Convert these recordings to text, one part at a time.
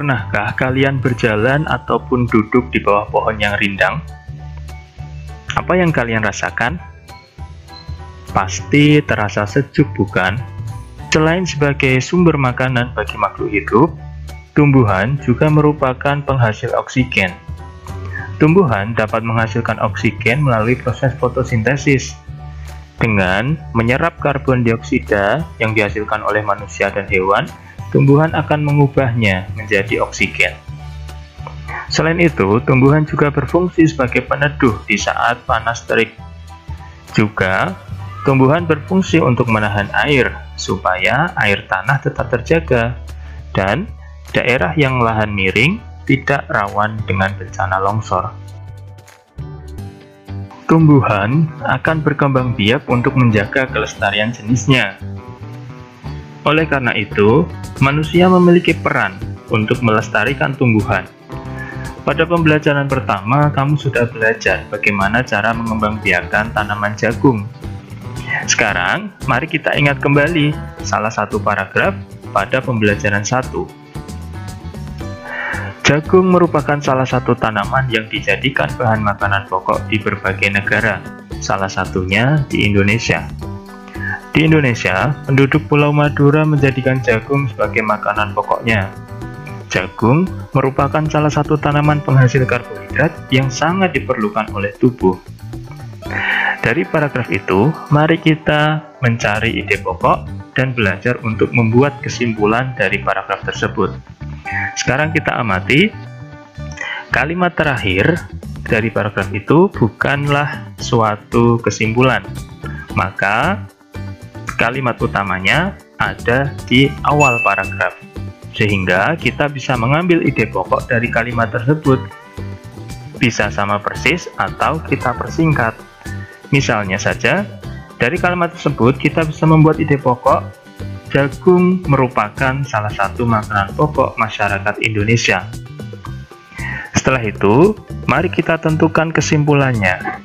Pernahkah kalian berjalan ataupun duduk di bawah pohon yang rindang? Apa yang kalian rasakan? Pasti terasa sejuk, bukan? Selain sebagai sumber makanan bagi makhluk hidup, tumbuhan juga merupakan penghasil oksigen. Tumbuhan dapat menghasilkan oksigen melalui proses fotosintesis. Dengan menyerap karbon dioksida yang dihasilkan oleh manusia dan hewan, tumbuhan akan mengubahnya menjadi oksigen. Selain itu, tumbuhan juga berfungsi sebagai peneduh di saat panas terik. Juga, tumbuhan berfungsi untuk menahan air, supaya air tanah tetap terjaga, dan daerah yang lahan miring tidak rawan dengan bencana longsor. Tumbuhan akan berkembang biak untuk menjaga kelestarian jenisnya. Oleh karena itu, manusia memiliki peran untuk melestarikan tumbuhan. Pada pembelajaran pertama, kamu sudah belajar bagaimana cara mengembangbiakkan tanaman jagung. Sekarang, mari kita ingat kembali salah satu paragraf pada pembelajaran 1. Jagung merupakan salah satu tanaman yang dijadikan bahan makanan pokok di berbagai negara, salah satunya di Indonesia. Di Indonesia, penduduk Pulau Madura menjadikan jagung sebagai makanan pokoknya. Jagung merupakan salah satu tanaman penghasil karbohidrat yang sangat diperlukan oleh tubuh. Dari paragraf itu, mari kita mencari ide pokok dan belajar untuk membuat kesimpulan dari paragraf tersebut. Sekarang kita amati kalimat terakhir dari paragraf itu bukanlah suatu kesimpulan, maka kalimat utamanya ada di awal paragraf, sehingga kita bisa mengambil ide pokok dari kalimat tersebut. Bisa sama persis atau kita persingkat. Misalnya saja, dari kalimat tersebut kita bisa membuat ide pokok, jagung merupakan salah satu makanan pokok masyarakat Indonesia. Setelah itu, mari kita tentukan kesimpulannya.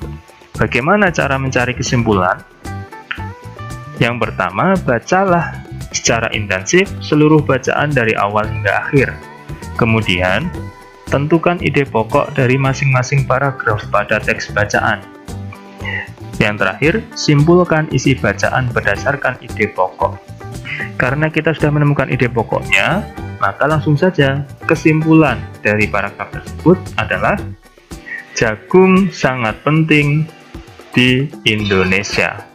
Bagaimana cara mencari kesimpulan? Yang pertama, bacalah secara intensif seluruh bacaan dari awal hingga akhir. Kemudian, tentukan ide pokok dari masing-masing paragraf pada teks bacaan. Yang terakhir, simpulkan isi bacaan berdasarkan ide pokok. Karena kita sudah menemukan ide pokoknya, maka langsung saja kesimpulan dari paragraf tersebut adalah jagung sangat penting di Indonesia.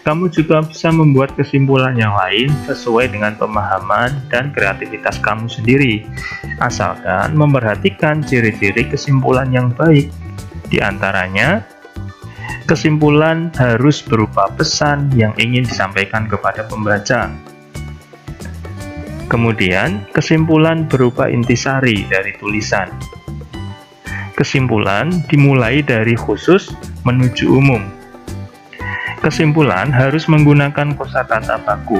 Kamu juga bisa membuat kesimpulan yang lain sesuai dengan pemahaman dan kreativitas kamu sendiri, asalkan memperhatikan ciri-ciri kesimpulan yang baik. Di antaranya, kesimpulan harus berupa pesan yang ingin disampaikan kepada pembaca. Kemudian, kesimpulan berupa intisari dari tulisan. Kesimpulan dimulai dari khusus menuju umum. Kesimpulan harus menggunakan kosakata baku.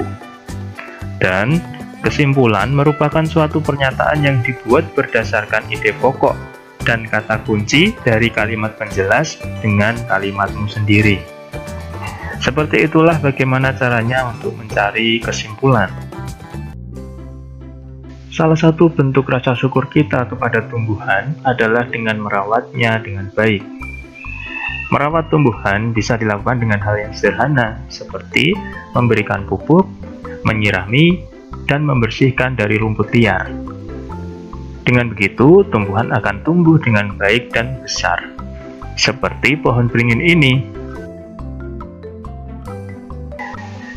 Dan kesimpulan merupakan suatu pernyataan yang dibuat berdasarkan ide pokok dan kata kunci dari kalimat penjelas dengan kalimatmu sendiri. Seperti itulah bagaimana caranya untuk mencari kesimpulan. Salah satu bentuk rasa syukur kita kepada tumbuhan adalah dengan merawatnya dengan baik. Merawat tumbuhan bisa dilakukan dengan hal yang sederhana, seperti memberikan pupuk, menyirami, dan membersihkan dari rumput liar. Dengan begitu, tumbuhan akan tumbuh dengan baik dan besar, seperti pohon beringin ini.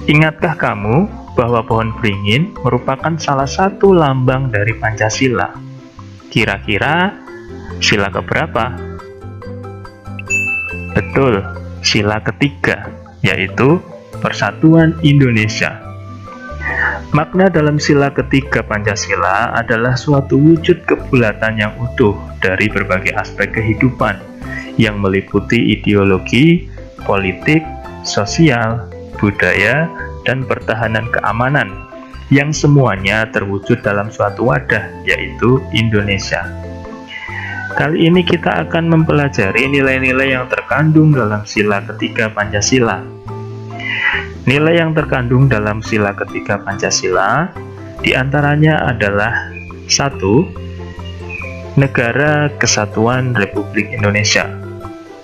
Ingatkah kamu bahwa pohon beringin merupakan salah satu lambang dari Pancasila? Kira-kira sila keberapa? Betul, sila ketiga, yaitu Persatuan Indonesia. Makna dalam sila ketiga Pancasila adalah suatu wujud kebulatan yang utuh dari berbagai aspek kehidupan yang meliputi ideologi, politik, sosial, budaya, dan pertahanan keamanan yang semuanya terwujud dalam suatu wadah, yaitu Indonesia. Kali ini kita akan mempelajari nilai-nilai yang terkandung dalam sila ketiga Pancasila. Nilai yang terkandung dalam sila ketiga Pancasila diantaranya adalah 1. Negara Kesatuan Republik Indonesia.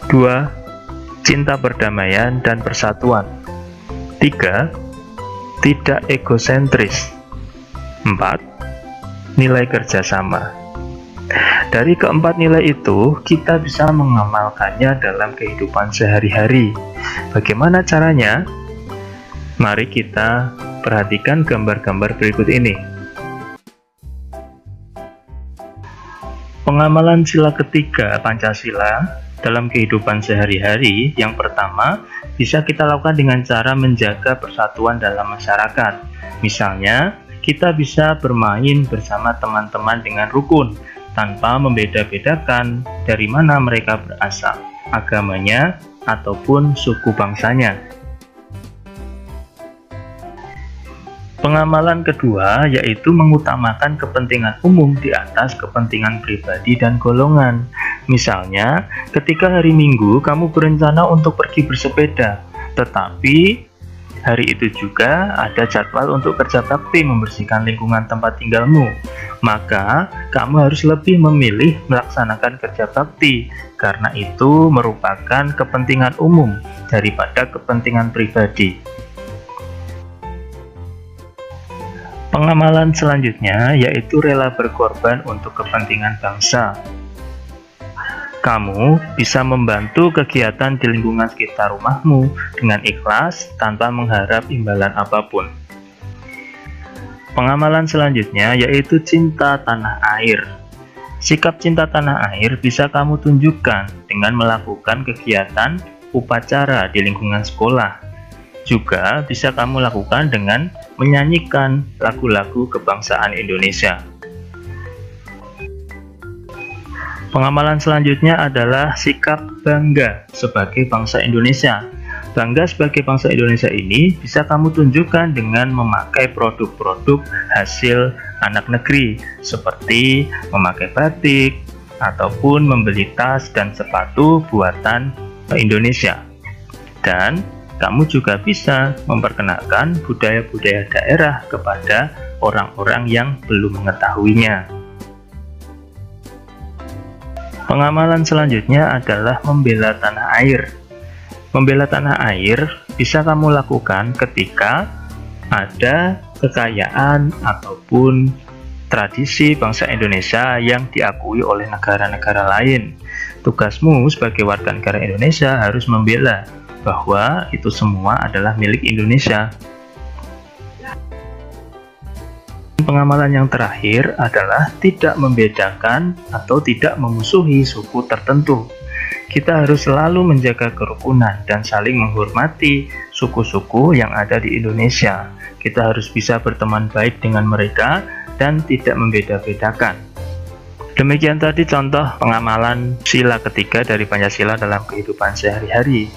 2. Cinta perdamaian dan persatuan. 3. Tidak egosentris. 4. Nilai kerjasama. Dari keempat nilai itu, kita bisa mengamalkannya dalam kehidupan sehari-hari. Bagaimana caranya? Mari kita perhatikan gambar-gambar berikut ini. Pengamalan sila ketiga Pancasila dalam kehidupan sehari-hari, yang pertama, bisa kita lakukan dengan cara menjaga persatuan dalam masyarakat. Misalnya, kita bisa bermain bersama teman-teman dengan rukun, tanpa membeda-bedakan dari mana mereka berasal, agamanya, ataupun suku bangsanya. Pengamalan kedua yaitu mengutamakan kepentingan umum di atas kepentingan pribadi dan golongan. Misalnya, ketika hari Minggu kamu berencana untuk pergi bersepeda, tetapi hari itu juga ada jadwal untuk kerja bakti membersihkan lingkungan tempat tinggalmu. Maka, kamu harus lebih memilih melaksanakan kerja bakti, karena itu merupakan kepentingan umum daripada kepentingan pribadi. Pengamalan selanjutnya yaitu rela berkorban untuk kepentingan bangsa. Kamu bisa membantu kegiatan di lingkungan sekitar rumahmu dengan ikhlas tanpa mengharap imbalan apapun. Pengamalan selanjutnya yaitu cinta tanah air. Sikap cinta tanah air bisa kamu tunjukkan dengan melakukan kegiatan upacara di lingkungan sekolah. Juga bisa kamu lakukan dengan menyanyikan lagu-lagu kebangsaan Indonesia. Pengamalan selanjutnya adalah sikap bangga sebagai bangsa Indonesia. Bangga sebagai bangsa Indonesia ini bisa kamu tunjukkan dengan memakai produk-produk hasil anak negeri, seperti memakai batik, ataupun membeli tas dan sepatu buatan Indonesia. Dan kamu juga bisa memperkenalkan budaya-budaya daerah kepada orang-orang yang belum mengetahuinya. Pengamalan selanjutnya adalah membela tanah air. Membela tanah air bisa kamu lakukan ketika ada kekayaan ataupun tradisi bangsa Indonesia yang diakui oleh negara-negara lain. Tugasmu sebagai warga negara Indonesia harus membela bahwa itu semua adalah milik Indonesia. Pengamalan yang terakhir adalah tidak membedakan atau tidak memusuhi suku tertentu. Kita harus selalu menjaga kerukunan dan saling menghormati suku-suku yang ada di Indonesia. Kita harus bisa berteman baik dengan mereka dan tidak membeda-bedakan. Demikian tadi contoh pengamalan sila ketiga dari Pancasila dalam kehidupan sehari-hari.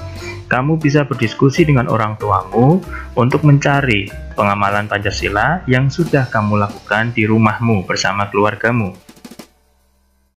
Kamu bisa berdiskusi dengan orang tuamu untuk mencari pengamalan Pancasila yang sudah kamu lakukan di rumahmu bersama keluargamu.